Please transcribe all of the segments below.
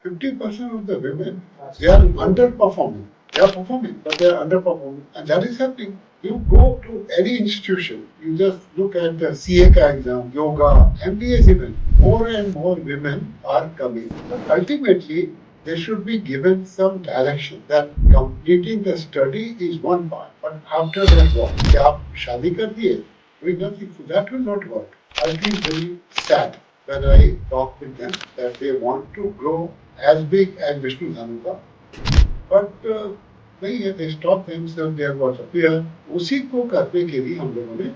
50% of the women, they are underperforming. They are performing, but they are underperforming. And that is happening. You go to any institution, you just look at the CA ka exam, yoga, MBA even. More and more women are coming. But ultimately, they should be given some direction that completing the study is one part. But after that, what? क्या आप शादी कर दिए? Doing nothing. So that will not work. I feel very sad when I talk with them that they want to grow as big as Bishnu Dhanuka. But नहीं है, they stop themselves, they have got a fear. उसी को करने के लिए हम लोगों ने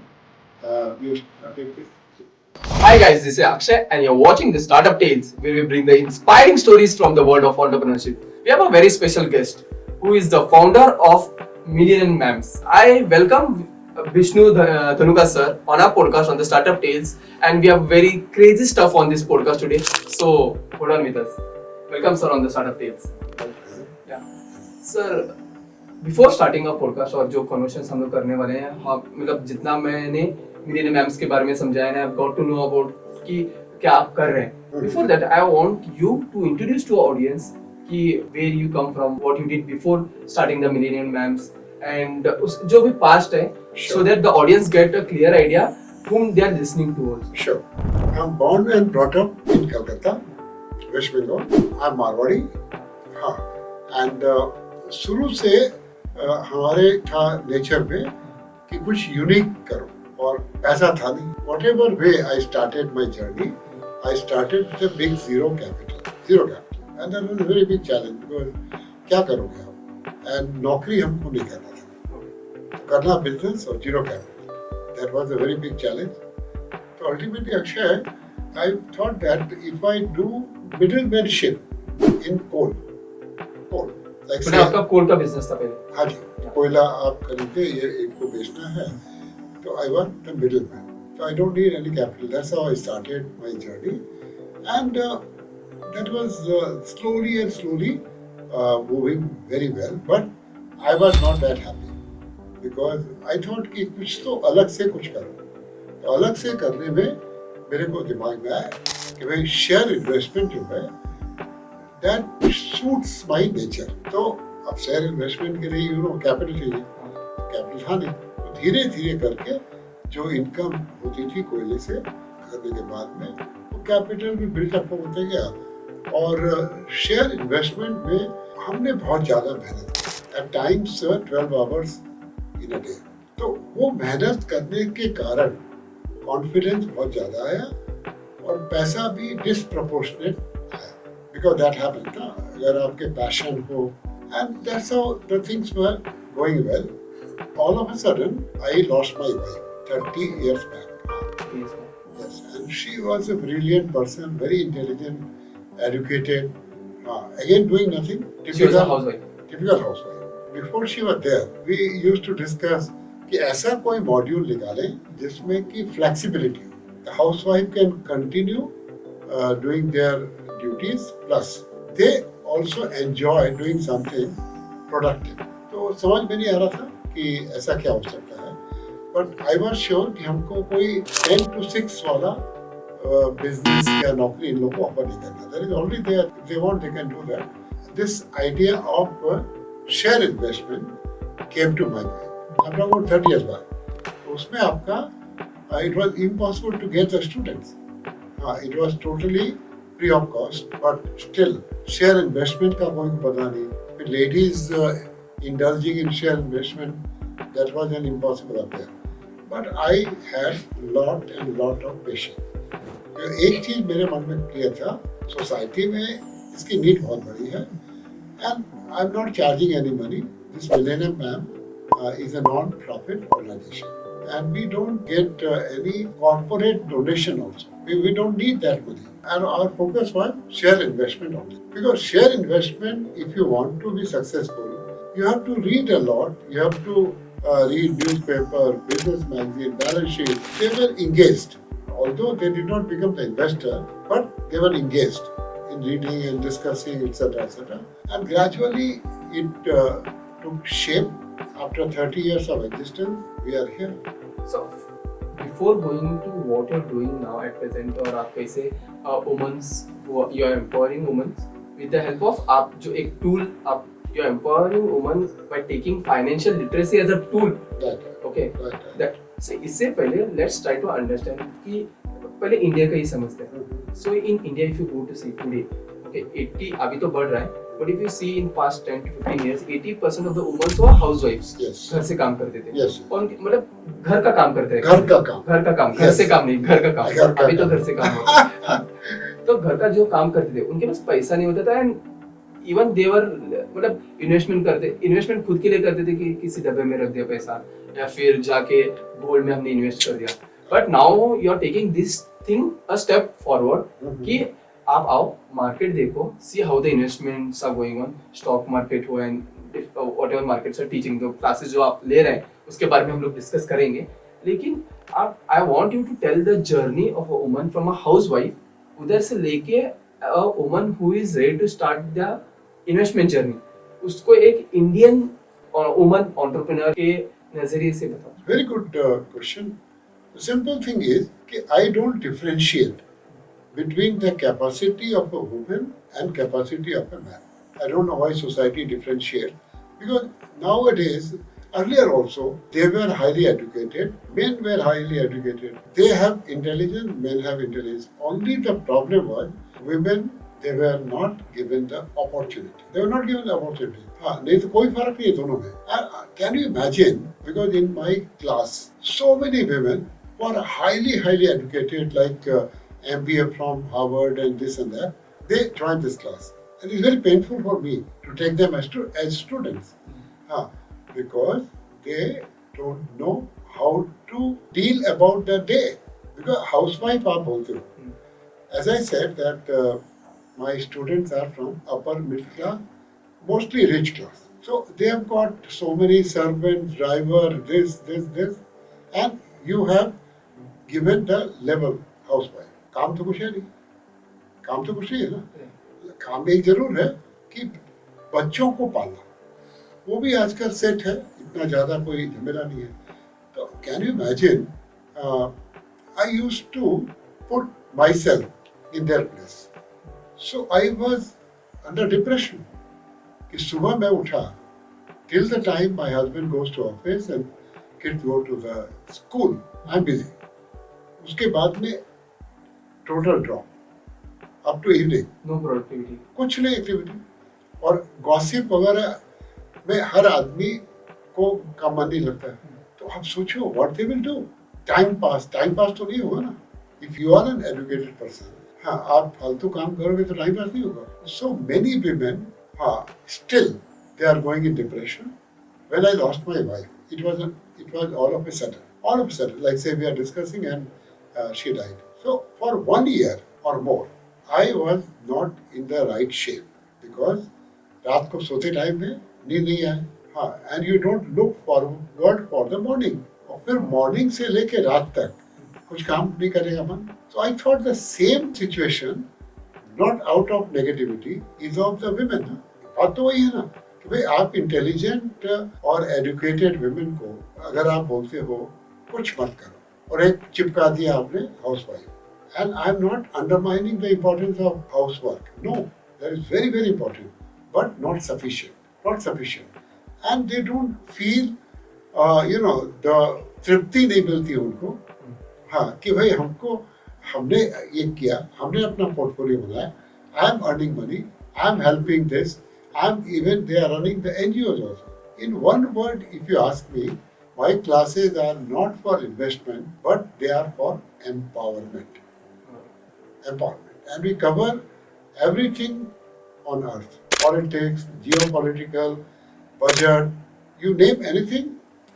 we started this. Hi guys, this is Akshay and you're watching the Startup Tales where we bring the inspiring stories from the world of entrepreneurship. We have a very special guest who is the founder of Millennium Mams. I welcome Bishnu Dhanuka sir on our podcast on the Startup Tales, and we have very crazy stuff on this podcast today. So hold on with us. Welcome sir on the Startup Tales. Yeah. Sir, before starting a podcast और जो conversations हम लोग करने वाले हैं, मतलब जितना मैंने मिलेनियम मैम्स के बारे में समझाया है, I got to know about कि क्या आप कर रहे हैं. Before that I want you to introduce to audience कि where you come from, what you did before starting the millennium mams and जो भी पास्ट है, so that the audience get a clear idea whom they are listening to. Sure. I'm born and brought up in Calcutta, West Bengal. I'm Marwadi. हाँ. And शुरू से हमारे था nature में कि कुछ यूनिक करो, और पैसा था नहीं. Whatever way I started my journey, I started with a big zero capital, and that was a very big challenge because क्या करोगे आप? And नौकरी हमको नहीं करना था, करना बिजनेस और zero capital. That was a very big challenge. So ultimately, Akshay, I thought that if I do middlemanship in coal, like तो आपका कोल का बिजनेस था पहले? हाँ जी, कोयला आप खरीदते, ये इनको बेचना है, तो I was the middleman. So I don't need any capital. That's how I started my journey, and that was slowly moving very well. But I was not that happy because I thought कि कुछ तो अलग से कुछ करो. तो अलग से करने में मेरे को दिमाग में आया कि भाई शेयर इन्वेस्टमेंट जो है, that suits my nature. तो अब शेयर इन्वेस्टमेंट के लिए कैपिटल चाहिए, कैपिटल था नहीं. तो धीरे धीरे करके जो इनकम होती थी कोयले से करने के बाद में, वो कैपिटल भी बिल्डअप होते गया. और शेयर इन्वेस्टमेंट में हमने बहुत ज़्यादा मेहनत की, at times 12 hours in a day. तो वो मेहनत करने के कारण कॉन्फिडेंस बहुत ज़्यादा आया और पैसा भी डिसप्रपोर्शनेट आया. Because that happened, ना, अगर आपके पैशन हो, and that's how the things were going well. All of a sudden, I lost my wife 30 years back. Yes, and she was a brilliant person, very intelligent, educated. Again, doing nothing. She was a housewife. Typical housewife. Before she was there, we used to discuss कि ऐसा कोई module निकालें जिसमें कि flexibility हो. The housewife can continue doing their duties, plus they also enjoy doing something productive. तो समझ में नहीं आ रहा था कि ऐसा क्या हो सकता है. But I was sure कि हमको कोई 10 to 6 वाला business या नौकरी इन लोगों को ऑफर नहीं करना. There is already there. If they want, they can do that. This idea of share investment came to my mind. After about 30 years back. उसमें आपका it was impossible to get the students. It was totally free of cost, but still share investment का कोई पता नहीं. With ladies indulging in share investment, that was an impossible affair. But I had lot of patience. एक चीज मेरे मन में clear था, सोसाइटी में इसकी नीड बहुत बड़ी है, and I'm not charging any money. This Millennium Mams is a non-profit organization, and we don't get any corporate donation also. We don't need that money. And our focus was share investment only. Because share investment, if you want to be successful, you have to read a lot. You have to read newspaper, business magazine, balance sheet. They were engaged. Although they did not become the investor, but they were engaged in reading and discussing, etc., etc. And gradually it took shape. After 30 years of existence, we are here. So, before going to what you're doing now at present, or आप कैसे women's, you are empowering women, with the help of आप जो एक tool आप you're empowering women by taking financial literacy as a tool. Right. Okay. Right. That so इससे पहले let's try to understand कि पहले इंडिया का ही समझते हैं. So in India if you go to see today, okay, 80 अभी तो बढ़ रहा है. But if you see in past 10 to 15 years, 80% of the women were housewives. Yes. घर से काम करते थे. Yes. और मतलब घर का काम करते हैं. घर का काम. घर का काम. घर Yes. से काम नहीं, घर का काम. घर का अभी तो काम. घर से काम होता है. तो घर का जो काम करते थे, उनके पास पैसा नहीं होता था एंड इवन देवर मतलब इन्वेस्टमेंट खुद के लिए करते थे कि किसी डब्बे में रख दिया पैसा या फिर जाके गोल्ड में हमने इन्वेस्ट कर दिया. But now you are taking this thing a step forward कि आप आओ मार्केट देखो, see how the investments are going on, stock market हो and whatever markets are teaching, the classes जो आप ले रहे हैं उसके बारे में हम लोग डिस्कस करेंगे. लेकिन आप I want you to tell the journey of a woman from a housewife उधर से लेके a woman who is ready to start the investment journey, उसको एक इंडियन वुमन एंटरप्रेन्योर के नजरिए से बताओ. Very good question. The simple thing is that I don't differentiate between the capacity of a woman and capacity of a man. I don't know why society differentiates, because nowadays, earlier also, they were highly educated, men were highly educated. They have intelligence, men have intelligence. Only the problem was women, they were not given the opportunity. They were not given the opportunity. हाँ, नहीं तो कोई फर्क नहीं है दोनों में. Can you imagine? Because in my class, so many women were highly educated, like MBA from Harvard and this and that. They joined this class, and it's very painful for me to take them as students, because they don't know how to deal about the day. Because housewife आप बोलते हो. As I said that my students are from upper middle class, mostly rich class. So they have got so many servants, driver, this, and you have given the level housewife. काम तो कुछ है नहीं. काम तो कुछ नहीं है ना. काम एक जरूर है कि बच्चों को पालना. वो भी आजकल सेट है, इतना ज़्यादा कोई झमेला नहीं है. तो can you imagine? I used to put myself in their place. So I was under depression. कि सुबह मैं उठा, till the time my husband goes to office and kids go to the school, I'm busy. उसके बाद में total drop up to evening. No productivity. कुछ नहीं activity. और गॉसिप वगैरह में हर आदमी को का मन नहीं लगता है. तो आप सोचो what they will do. Time pass तो नहीं होगा ना. If you are an educated person, हाँ आप फालतू काम करोगे तो टाइम पास नहीं होगा. So many women, still they are going in depression. When I lost my wife, it was all of a sudden, like say we are discussing and she died. So for 1 year or more, I was not in the right shape, because रात को सोते time में नींद नहीं आए. हाँ, and you don't look forward for the morning. और फिर मॉर्निंग से लेके रात तक कुछ काम नहीं करेगा मन. So I thought the same situation, not out of negativity, is of the women. बात तो वही है ना कि भाई आप इंटेलिजेंट और एजुकेटेड वुमेन को अगर आप बोलते हो कुछ मत करो और एक चिपका दिया आपने housewife. And I am not undermining the importance of house work. No, that is very very important, but not sufficient. And they don't feel the तृप्ति नहीं मिलती उनको. हाँ, कि भाई हमने ये किया, हमने अपना पोर्टफोलियो बनाया, I am earning money, I am helping this, they are running the NGOs also. In one word, if you ask me, my classes are not for investment, but they are for empowerment. And we cover everything on earth. Politics, geopolitical, budget, you name anything,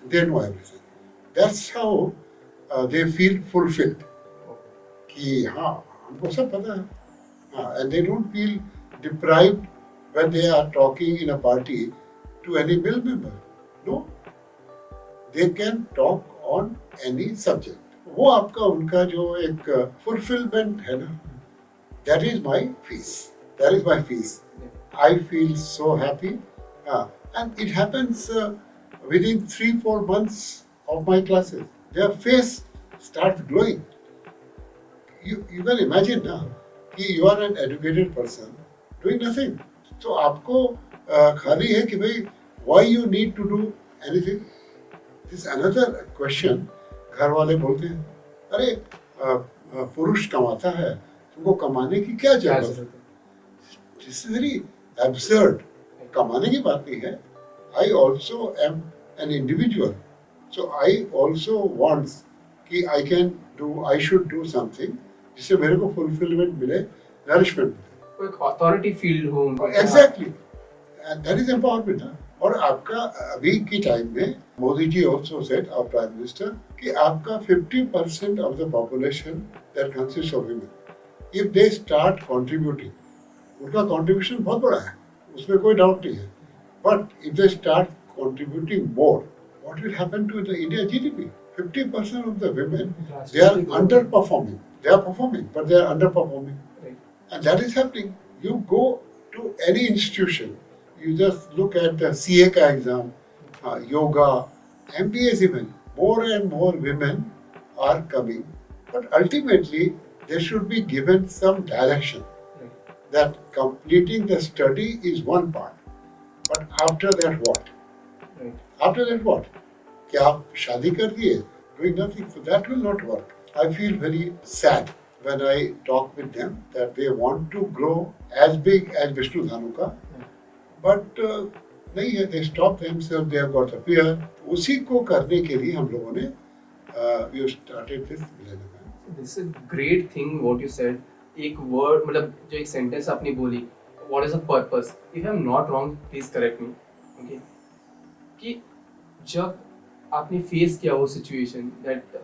they know everything. That's how they feel fulfilled. कि हाँ, हमको सब पता है. And they don't feel deprived when they are talking in a party to any bill member. No, they can talk on any subject. वो आपका उनका जो एक fulfillment है ना, that is my fees. I feel so happy, and it happens within 3-4 months of my classes. Their face starts glowing. You can imagine now, कि you are an educated person. doing nothing. So आपको खाली है कि भाई why you need to do anything. This is another question. घर वाले बोलते हैं अरे पुरुष कमाता है तुमको कमाने की क्या जरूरत है. This is very absurd. कमाने की बात नहीं है. I also am an individual. So I also want कि I should do something जिससे मेरे को fulfillment मिले, nourishment मिले. कोई authority field हो. Exactly. And that is empowerment. और आपका अभी की टाइम में Modi ji also said, our prime minister, कि आपका 50% of the population that consists of women, if they start contributing, उनका contribution बहुत बड़ा है, उसमें कोई डाउट नहीं है. But if they start contributing more, what will happen to the India GDP? 50% of the women, they are underperforming. They are performing, but they are underperforming. Right. And that is happening. You go to any institution, you just look at the CA ka exam, yoga, MBAs even, more and more women are coming. But ultimately, they should be given some direction. Right. That completing the study is one part. But after that what? Right. After that what? क्या आप शादी कर दिए? Doing nothing. So that will not work. I feel very sad when I talk with them that they want to grow as big as Bishnu Dhanuka. But नहीं है, they stop themselves, they have got a fear. उसी को करने के लिए हम लोगों ने we started this Millennium Mams. This is a great thing what you said. एक word मतलब जो एक sentence आपने बोली, what is the purpose? If I'm not wrong, please correct me. Okay? कि जब आपने फेस किया वो सिचुएशन दैट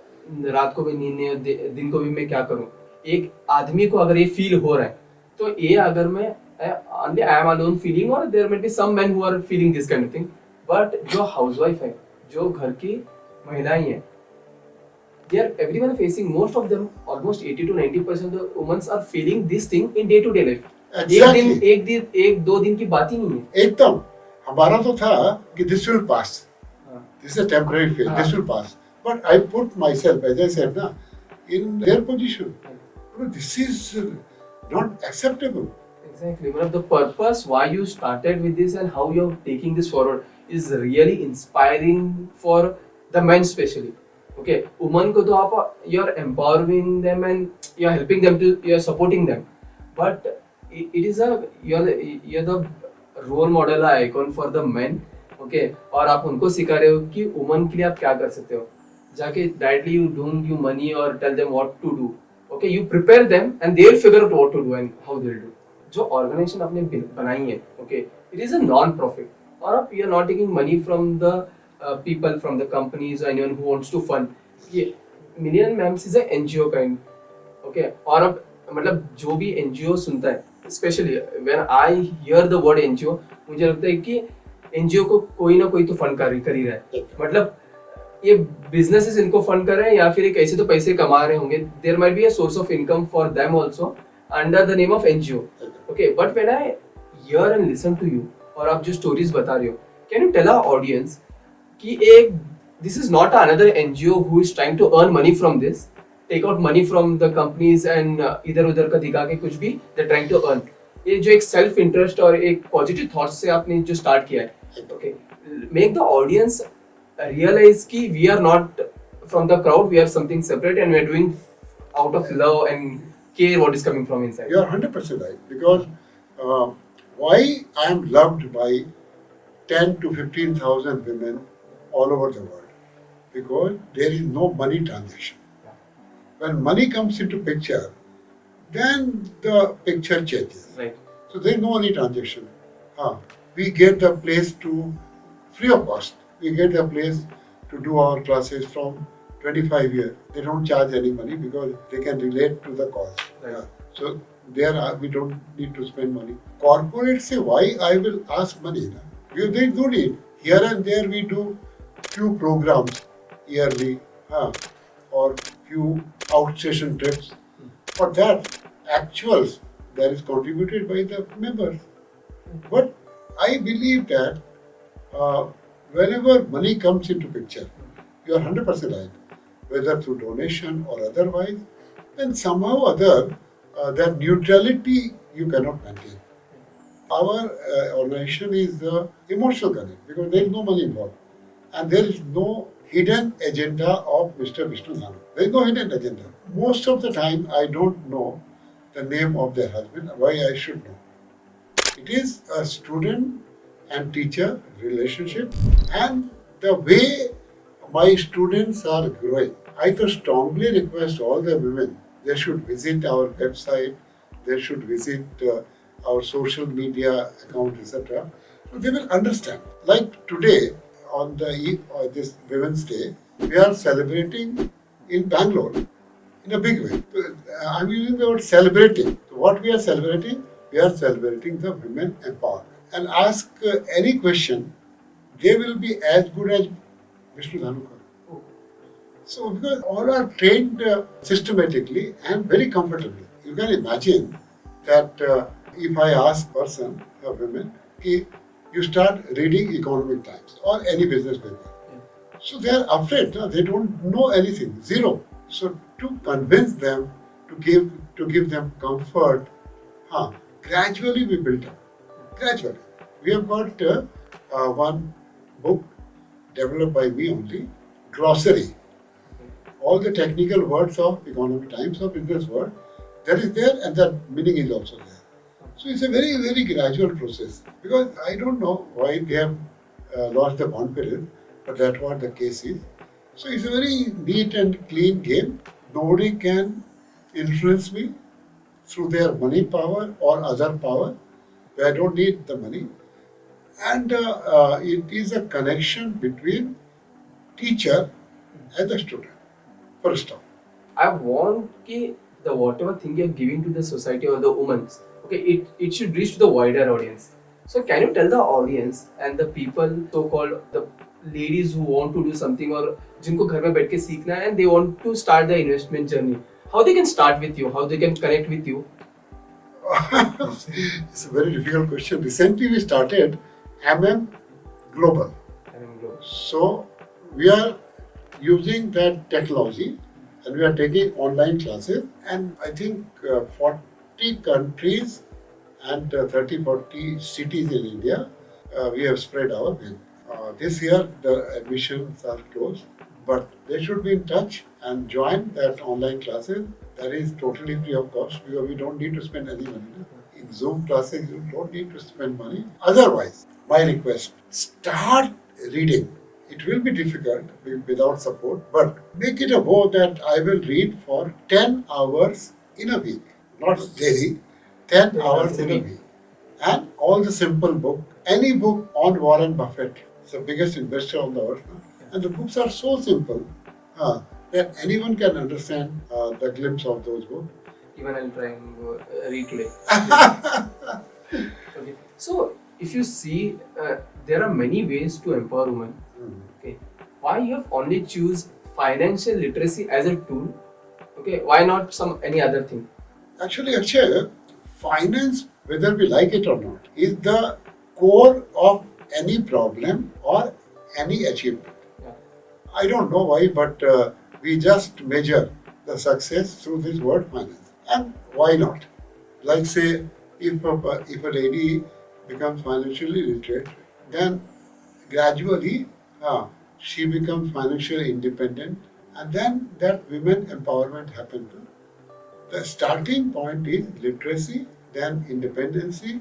रात को भी नींद नहीं, दिन को भी मैं क्या करूं, एक आदमी को अगर ये फील हो रहा है तो ये अगर मैं only I am alone feeling or there may be some men who are feeling this kind of thing, but जो हाउसवाइफ है, जो घर की महिलाएं हैं, they are everyone facing, most of them almost 80 to 90% of the women are feeling this thing in day to day life. Exactly. एक दो दिन की बात ही नहीं है. एकदम हमारा तो था कि this will pass. This is a temporary phase. This will pass. But I put myself, as I said, in their position. This is not acceptable. Exactly. One of the purpose why you started with this and how you're taking this forward is really inspiring for the men especially. Okay, women को तो आप you're empowering them and you're helping them to, you're supporting them. But it is you're the role model icon for the men. Okay और आप उनको सिखा रहे हो कि वुमन के लिए आप क्या कर सकते हो, जाके directly you don't give money और tell them what to do. Okay, you prepare them and they will figure out what to do and how they will do. जो ऑर्गेनाइजेशन आपने बनाई है, okay, it is a non profit और आप you are not taking money from the people, from the companies, anyone who wants to fund. ये million mams is a NGO kind. Okay, और अब मतलब जो भी एनजीओ सुनता है, specially when I here the word NGO, मुझे लगता है कि एनजीओ को कोई ना कोई तो फंड कर ही रहा है. मतलब ये बिजनेसेस इनको फंड कर रहे हैं या फिर एक ऐसे तो पैसे कमा रहे होंगे. There might be a source of income for them also under the name of NGO. Okay, but when I hear and listen to you और आप जो स्टोरीज बता रहे हो, can you tell our audience कि एक this is not another NGO who is trying to earn money from this, take out money from the companies and इधर उधर का दिखा के कुछ भी they are trying to earn. ये जो एक सेल्फ इंटरेस्ट और एक पॉजिटिव थॉट से आपने जो स्टार्ट किया है, okay, make the audience realize ki we are not from the crowd, we are something separate and we are doing out of love and care what is coming from inside. You are 100% right, because why I am loved by 10 to 15,000 women all over the world, because there is no money transaction. When money comes into picture, then the picture changes. Right. So there is no money transaction. We get the place to free of cost. We get the place to do our classes from 25 years. They don't charge any money because they can relate to the cause. Right. So there we don't need to spend money. Corporates say, why I will ask money? They do need. Here and there we do few programs yearly or few outstation trips. For that, actuals that is contributed by the members. But I believe that whenever money comes into picture, you are 100% right, whether through donation or otherwise, then somehow or other that neutrality you cannot maintain. Our organization is emotional connect because there is no money involved and there is no hidden agenda of Mr. Bishnu Dhanuka. There is no hidden agenda. Most of the time, I don't know the name of their husband. Why I should know? It is a student and teacher relationship, and the way my students are growing. I so strongly request all the women they should visit our website, they should visit our social media account, etc. So they will understand. Like today, on this Women's Day, we are celebrating in Bangalore in a big way. So, I'm using the word celebrating. So what we are celebrating? We are celebrating the women empowerment. And ask any question, they will be as good as Bishnu Dhanuka. So because all are trained systematically and very comfortably. You can imagine that if I ask person, a women, कि you start reading Economic Times or any business paper. So they are afraid. No? They don't know anything. Zero. So to convince them, to give them comfort, gradually we built up. Gradually. We have got one book developed by me only, glossary. All the technical words of Economic Times or business word, that is there and that meaning is also there. So it's a very, very gradual process because I don't know why they have lost the confidence, but that's what the case is. So it's a very neat and clean game. Nobody can influence me through their money power or other power. I don't need the money. And it is a connection between teacher and the student. First off. I want the whatever thing you're giving to the society or the women, it should reach to the wider audience. So can you tell the audience and the people, so-called the ladies who want to do something or जिनको घर में बैठ के सीखना है and they want to start the investment journey, how they can start with you, how they can connect with you? It's a very difficult question. Recently we started MM Global. So we are using that technology and we are taking online classes and I think 40 countries and 30-40 cities in India we have spread our wing. This year the admissions are closed, but they should be in touch and join that online classes. That is totally free of cost because we don't need to spend any money. In Zoom classes you don't need to spend money. Otherwise, my request, start reading. It will be difficult without support, but make it a goal that I will read for 10 hours in a week. Not daily, 10 hours in a week. And all the simple book, any book on Warren Buffett, is the biggest investor on the earth. And the books are so simple that anyone can understand the glimpse of those books. Even I'll try and read today. Okay. So if you see, there are many ways to empower women. Okay, why you have only choose financial literacy as a tool? Okay, why not some any other thing? Actually, Akshay, finance, whether we like it or not, is the core of any problem or any achievement. Yeah. I don't know why, but we just measure the success through this word finance. And why not? Like say, if a lady becomes financially literate, then gradually she becomes financially independent, and then that women empowerment happens. The starting point is literacy, then independency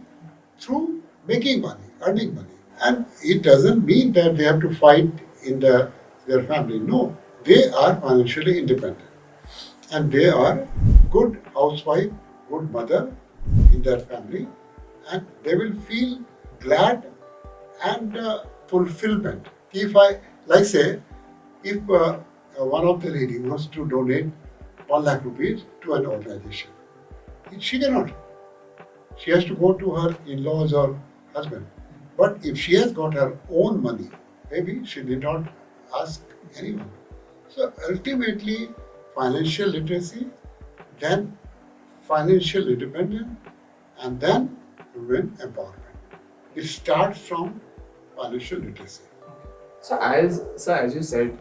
through making money, earning money. And it doesn't mean that they have to fight in their family. No, they are financially independent. And they are good housewife, good mother in their family. And they will feel glad and fulfillment. If I, like say, if one of the ladies wants to donate 1 lakh rupees to an organization, she cannot. She has to go to her in-laws or husband. But if she has got her own money, maybe she did not ask anyone. So ultimately, financial literacy, then financial independence, and then women empowerment. It starts from financial literacy. So as you said,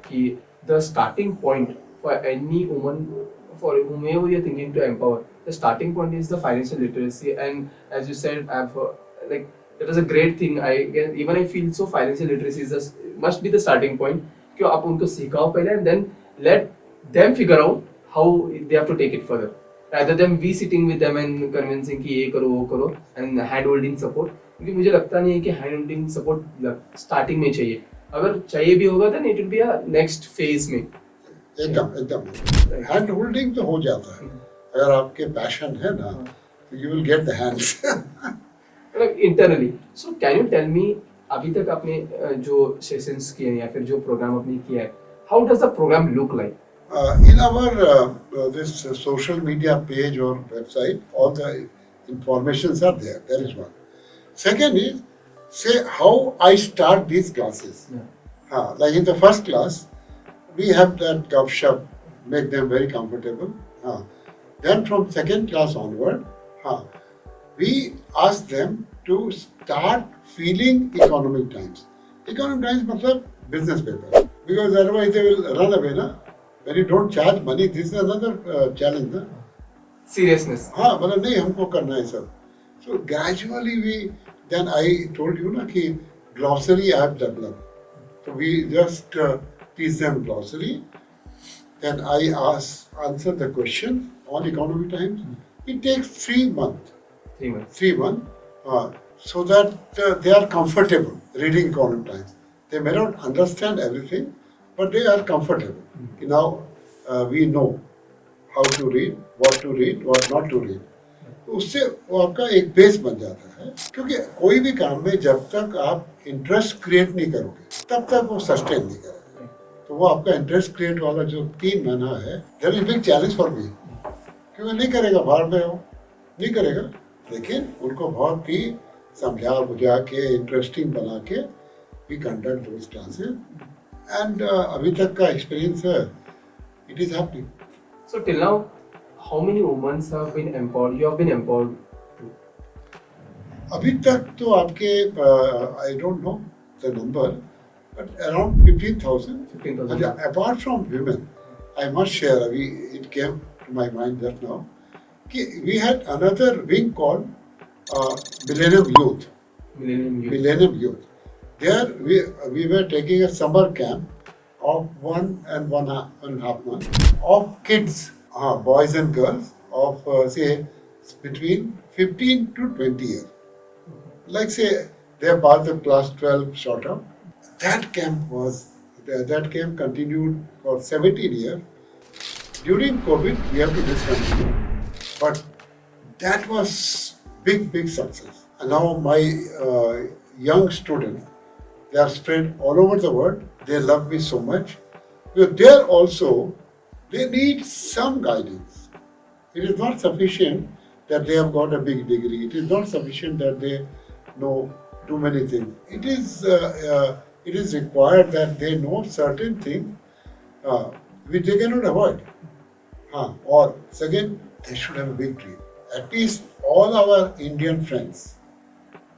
the starting point for any woman, for whomever you're thinking to empower, the starting point is the financial literacy. And as you said, I've like that was a great thing. I guess even I feel so financial literacy is just must be the starting point. कि आप उनको सिखाओ पहले and then let them figure out how they have to take it further. Rather than we sitting with them and convincing कि ये करो वो करो and hand holding support. क्योंकि मुझे लगता नहीं है कि hand holding support starting में चाहिए. अगर चाहिए भी होगा then it will be a next phase में. एकदम हैंड होल्डिंग तो हो जाता है अगर आपके पैशन है ना तो you will get the hands internally. So can you tell me अभी तक आपने जो सेशंस किए हैं या फिर जो प्रोग्राम आपने किया है, how does the program look like? In our this social media page or website, all the informations are there. There is one. Second is, say how I start these classes. Like in the first class, we have that gov shop, make them very comfortable. Then from second class onward, we ask them to start feeling economic times. Economic times matlab business paper. Because otherwise they will run away, na? When you don't charge money, this is another challenge, na? Seriousness. मतलब नहीं हमको करना है सब. So gradually then I told you ना कि glossary I have developed. So we just teach them glossary. Then I answer the question on economic times. It takes 3 months. 3 months. 3 months. So that they are comfortable reading economic times. They may not understand everything, but they are comfortable. Now we know how to read, what not to read. तो उससे वो आपका एक base बन जाता है क्योंकि कोई भी काम में जब तक आप इंटरेस्ट क्रिएट नहीं करोगे तब तक वो सस्टेन नहीं करेगा. तो वो आपका इंटरेस्ट क्रिएट वाला जो 3 महीना है that is big challenge for me क्योंकि नहीं करेगा बाहर में हो नहीं करेगा. लेकिन उनको बहुत ही समझा बुझा के इंटरेस्टिंग बना के we conduct those classes and अभी तक का एक्सपीरियंस है it is happening. So till now, how many women have been empowered? You have been empowered too. अभी तक तो आपके I don't know the number, but around 15,000. 15,000. Apart from women, I must share. It came to my mind just now. We had another wing called Millennium Youth. Millennium Youth. There we were taking a summer camp of 1.5 months of kids, boys and girls of say between 15 to 20 years. Like say they are part of class 12 short term. That camp continued for 17 years. During COVID, we have to discontinue, but that was big success. And now my young students, they are spread all over the world. They love me so much. Because there also, they need some guidance. It is not sufficient that they have got a big degree. It is not sufficient that they know too many things. It is required that they know certain things which they cannot avoid. Or second, they should have a big dream. At least all our Indian friends,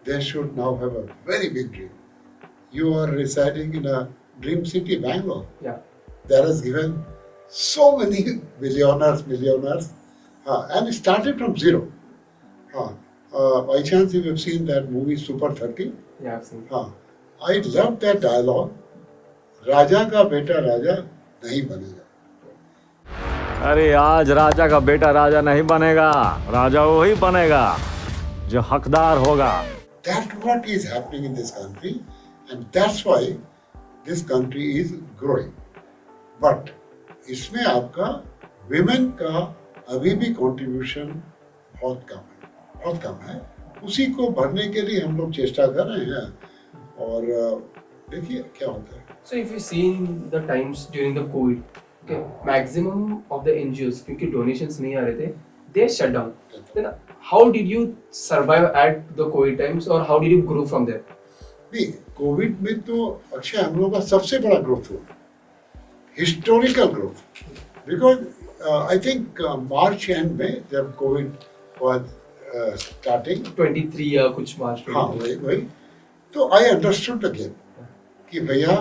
they should now have a very big dream. You are residing in a dream city, Bangalore. Yeah. That has given so many millionaires, and it started from zero. By chance, you have seen that movie Super 30? Yeah, I've seen. I love that dialogue. राजा का बेटा राजा नहीं बनेगा. अरे आज राजा का बेटा राजा नहीं बनेगा, राजा वही बनेगा जो हकदार होगा. That's what is happening in this country, and that's why this country is growing. But इसमें आपका women का अभी भी contribution बहुत कम है. उसी को भरने के लिए हम लोग चेष्टा कर रहे हैं और देखिए क्या होता है. So if you see the times during the COVID, okay, maximum of the NGOs क्योंकि donations नहीं आ रहे थे, they shut down. Then how did you survive at the COVID times or how did you grow from there? नहीं, Covid में तो अक्षय हम लोग का सबसे बड़ा ग्रोथ हुआ, historical growth. Because I think March and में जब कोविड वाज स्टार्टिंग 23 या कुछ मार्च. वही तो आई अंडरस्टूड अगेन कि भैया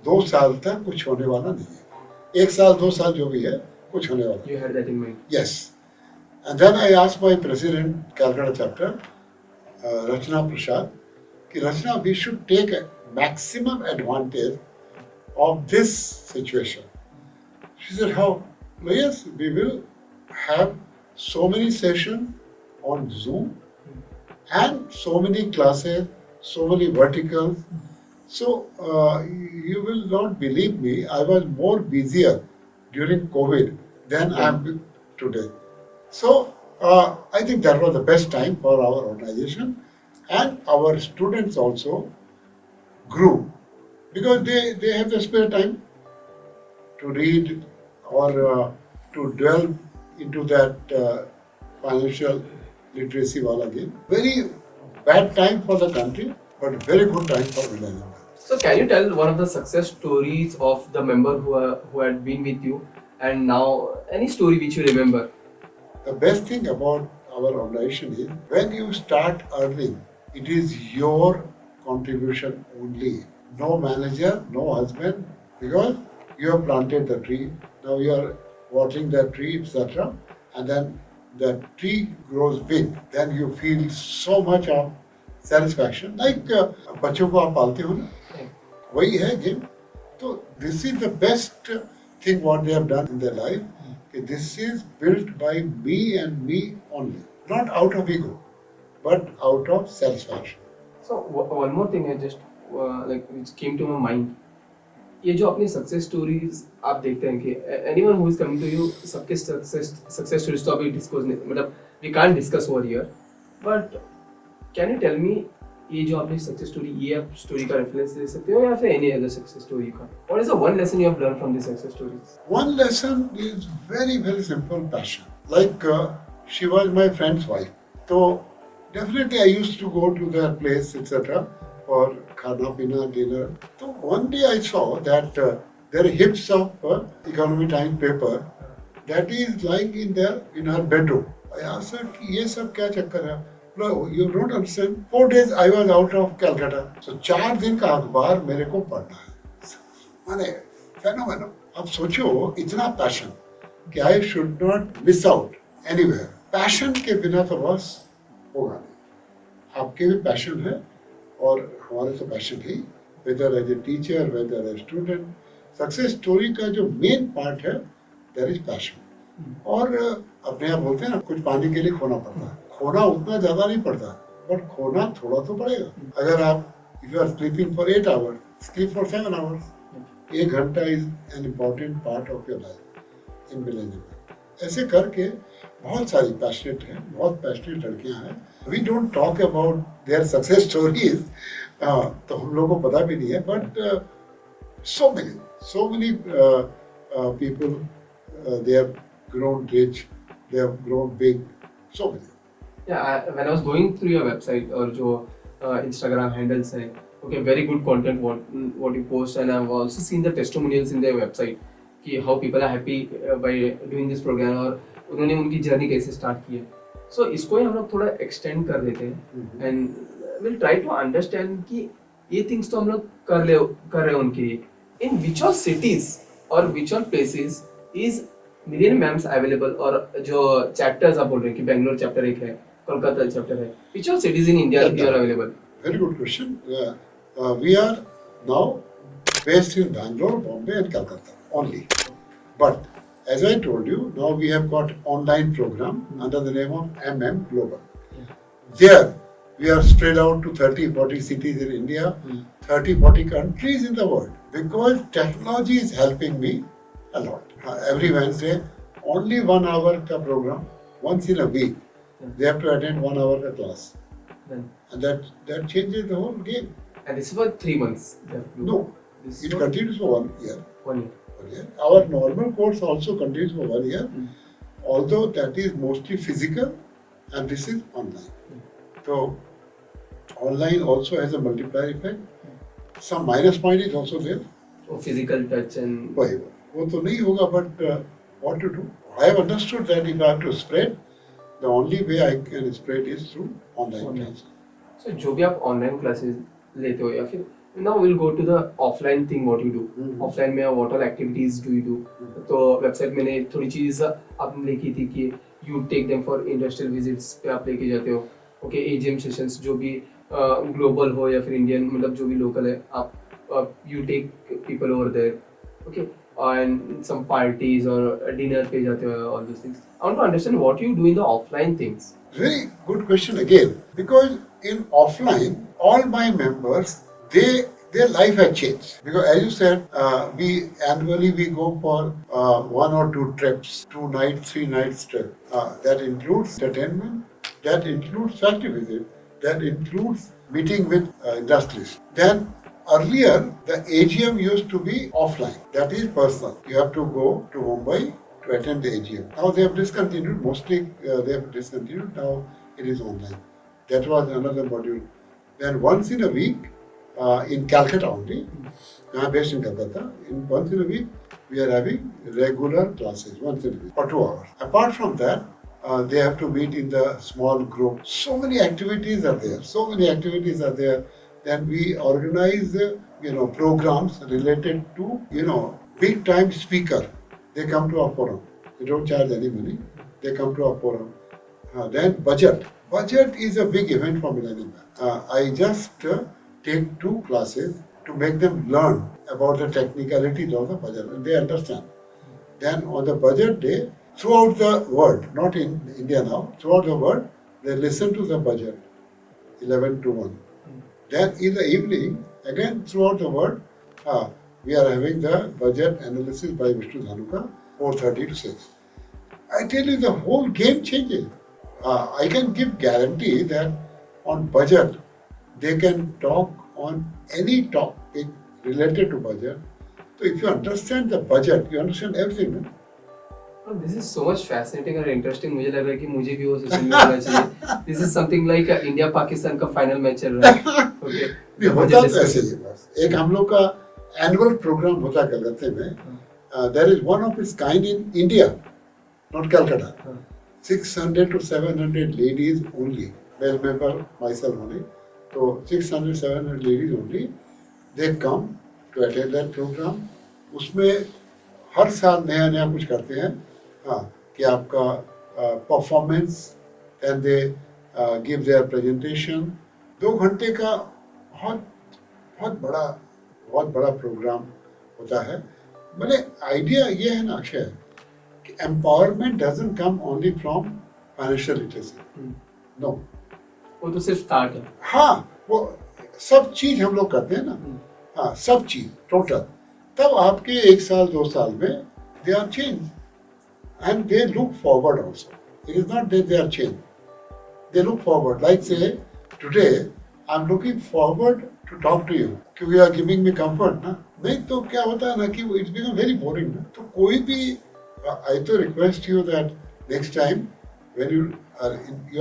2 साल तक कुछ होने वाला नहीं है. 1 साल 2 साल जो भी है कुछ होने वाला. You had that in mind. Yes. And then I asked my president, Calcutta chapter, Rachna Prasad, कि Rachna, we should take a maximum advantage of this situation. She said, how? No, yes, we will have so many sessions on Zoom and so many classes, so many verticals. So you will not believe me, I was more busier during COVID than I am today. So I think that was the best time for our organization, and our students also grew because they have the spare time to read or to delve into that financial literacy wala game. Very bad time for the country, but very good time for Millennium Mams. So can you tell one of the success stories of the member who had been with you, and now any story which you remember? The best thing about our organization is when you start earning, it is your contribution only. No manager, no husband, because you have planted the tree. Now you are watering that tree, etc. And then the tree grows big. Then you feel so much of satisfaction. Like बच्चों को आप पालते हो ना, वही है game. So this is the best thing what they have done in their life. This is built by me and me only, not out of ego, but out of satisfaction. So one more thing I just like which came to my mind. ये जो अपनी success stories आप देखते हैं कि anyone who is coming to you सबके success stories तो अभी डिस्कस नहीं, मतलब we can't discuss over here, but can you tell me ये जो आपने सक्सेस स्टोरी, ये आप स्टोरी का रेफरेंस दे सकते हो या फिर एनी अदर सक्सेस स्टोरी का? What is the one lesson you have learn from this success stories? One lesson is very, very simple passion. Like she was my friend's wife. So definitely I used to go to their place, etc. for khana pina, dinner. So one day I saw that there are heaps of economy time paper that is lying in her bedroom. I asked her, ये सब क्या चक्कर है? No, you don't understand. 4 days I was out of Calcutta. So 4 दिन का अखबार मेरे को पढ़ना है. माने phenomenon. अब सोचो इतना पैशन कि I should not miss out anywhere. Passion के बिना तो बस होगा नहीं. आपके भी पैशन है और हमारे तो पैशन ही, whether as a teacher, whether as student. Success story का जो मेन पार्ट है दैट इज पैशन. और अपने आप बोलते हैं ना, कुछ पाने के लिए खोना पड़ता है. खोना उतना ज्यादा नहीं पड़ता, बट खोना थोड़ा तो पड़ेगा. अगर आप if you are sleeping for 8 hours, sleep for 7 hours. 1 घंटा is an important part of your life in millennium. ऐसे करके बहुत सारी पैशनेट हैं, बहुत पैशनेट लड़कियां हैं. We don't talk about their success stories, तो हम लोगों को पता भी नहीं है, but so many people, they have grown rich, they have grown big, so many. Yeah, when I was going through your website और जो Instagram handles हैं, okay, very good content what you post, and I've also seen the testimonials in their website कि how people are happy by doing this program और उन्होंने उनकी journey कैसे start की है. So इसको ही हम लोग थोड़ा एक्सटेंड कर देते हैं and we'll try to understand कि ये things तो हम लोग कर रहे हैं उनके लिए. In which all cities or which all places is Millennium Mams available? और जो chapters आप बोल रहे हैं कि बेंगलोर चैप्टर एक है, कोलकाता चैप्टर है, which all cities in India are available? Very good question. We are now based in Bangalore, Bombay and Calcutta only. But as I told you, now we have got online program under the name of MM Global. There we are spread out to 30-40 cities in India, 30-40 countries in the world, because technology is helping me a lot. Every Wednesday, only 1 hour ka program, once in a week. They have to attend 1 hour ka class. And that changes the whole game. And this is for 3 months? No, it continues for 1 year. 1 year. Our normal course also continues for 1 year, although that is mostly physical and this is online. So online also has a multiplier effect. Some minus point is also there. Oh, physical touch and... वो तो नहीं होगा, but what to do? I have understood that if I have to spread, the only way I can spread is through online classes. So जो भी आप online classes लेते हो या फिर now we'll go to the offline thing what you do. Offline में what all activities do you do? तो website मैंने थोड़ी चीज आपने लिखी थी कि you take them for industrial visits पे आप लेके जाते हो ओके AGM सेशंस जो भी ग्लोबल हो या फिर इंडियन मतलब जो भी लोकल है आप you take people over there okay and some parties or dinner पे जाते हो all those things. I want to understand what you do in the offline things. Very good question again. Because in offline, all my members, their life has changed. Because as you said, we annually we go for 1 or 2 trips, 2 nights, 3 nights trip. That includes entertainment, that includes factory visit, that includes meeting with industries. Then earlier, the AGM used to be offline. That is personal. You have to go to Mumbai to attend the AGM. Now they have discontinued. Mostly they have discontinued. Now it is online. That was another module. Then once in a week, in Calcutta only, I am based in Calcutta. Once in a week, we are having regular classes once in a week for 2 hours. Apart from that, they have to meet in the small group. So many activities are there. So many activities are there. Then we organize, programs related to, big time speaker. They come to our forum. They don't charge any money. They come to our forum. Then budget. Budget is a big event for Millennium Mams. I just take 2 classes to make them learn about the technicalities of the budget and they understand. Then on the budget day, throughout the world, not in India now, throughout the world, they listen to the budget 11 to 1. Then in the evening, again throughout the world, we are having the budget analysis by Bishnu Dhanuka, 4:30 to 6. I tell you, the whole game changes. I can give guarantee that on budget, they can talk on any topic related to budget. So if you understand the budget, you understand everything. No? Oh, this is so much fascinating and interesting. मुझे लग रहा है कि मुझे भी वो session में होना चाहिए. This is something like India Pakistan का फाइनल मैच चल रहा है. Okay. नहीं होता तो ऐसे ही बस. एक हम लोग का एनुअल प्रोग्राम होता कलकत्ते में. There is one of its kind in India, not Calcutta. 600 to 700 ladies only. Well, member myself only. So 600, 700 ladies only. They come to attend that program. उसमें हर साल नया नया कुछ करते हैं. कि आपका performance and they give their presentation. 2 घंटे का बहुत बड़ा प्रोग्राम होता है. मैंने आइडिया ये है ना अक्षय कि empowerment doesn't come only from financial literacy. No, वो तो सिर्फ स्टार्ट है. हाँ, वो सब चीज हम लोग करते हैं ना. हाँ, सब चीज टोटल. तब आपके 1 साल 2 साल में they are changed and they look forward also. It is not that they are changed. They look forward. Like say today I am looking forward to talk to you. कि you are giving me comfort ना. नहीं तो क्या होता है ना कि it's become very boring ना. तो कोई भी I तो request you that next time when you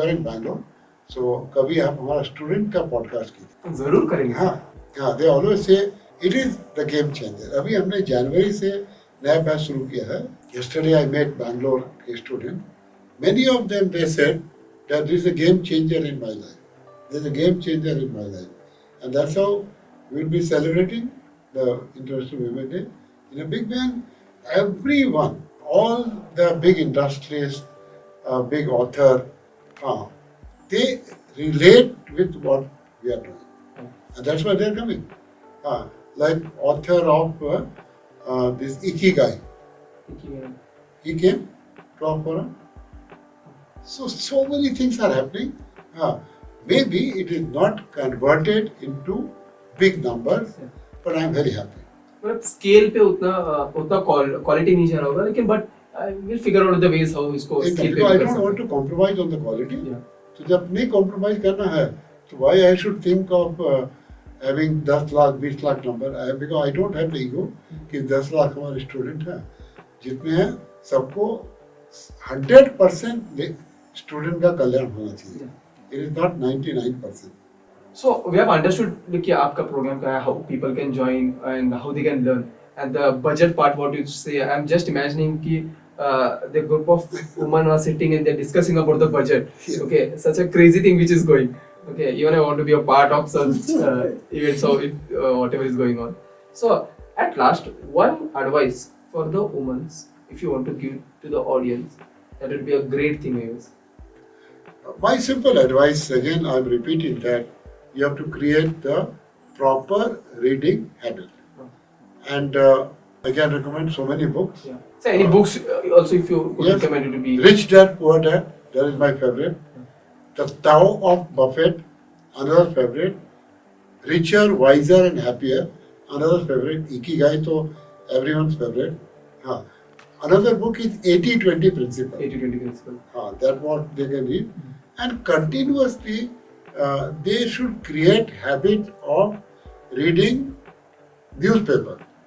are in Bangalore, so कभी आप हमारा स्टूडेंट का पॉडकास्ट कीजिए. जरूर करेंगे. हाँ, they always say it is the game changer. अभी हमने जनवरी से नया बैच शुरू किया है. Yesterday I met Bangalore student. Many of them they said that this is a game changer in my life. This is a game changer in my life, and that's how we'll be celebrating the International Women's Day in a big way. Everyone, all the big industries, big author, they relate with what we are doing, and that's why they're coming. Like author of this Ikigai. He came to our forum. So many things are happening. Maybe it is not converted into big numbers, but I am very happy. मतलब scale पे उतना quality नहीं जा रहा होगा, लेकिन but we'll figure out the ways how इसको scale पे. I don't want to compromise on the quality. तो जब नहीं compromise करना है, तो why I should think of having 10 lakh 20 lakh number. Because I don't have the ego कि 10 लाख हमारे स्टूडेंट हैं. जितने हैं सबको 100% स्टूडेंट का कल्याण होना चाहिए. It is not 99%. So we have understood कि आपका प्रोग्राम क्या है, how people can join and how they can learn, and the budget part what you say. I'm just imagining कि the group of women are sitting and they're discussing about the budget. Okay, such a crazy thing which is going. Okay, even I want to be a part of such events, so if whatever is going on. So at last, one advice for the women, if you want to give to the audience, that would be a great thing, I guess. My simple advice, again, I'm repeating that you have to create the proper reading habit. And I can recommend so many books. Yeah. So any books also if you would Yes. recommend it to be? Rich Dad, Poor Dad, that is my favorite. The Tao of Buffett, another favorite. Richer, Wiser and Happier, another favorite. Ikigai, so everyone's favorite. Another book is 80-20 Principle. 80-20 principle. That's what they can read. And continuously, they should create habit of reading newspaper.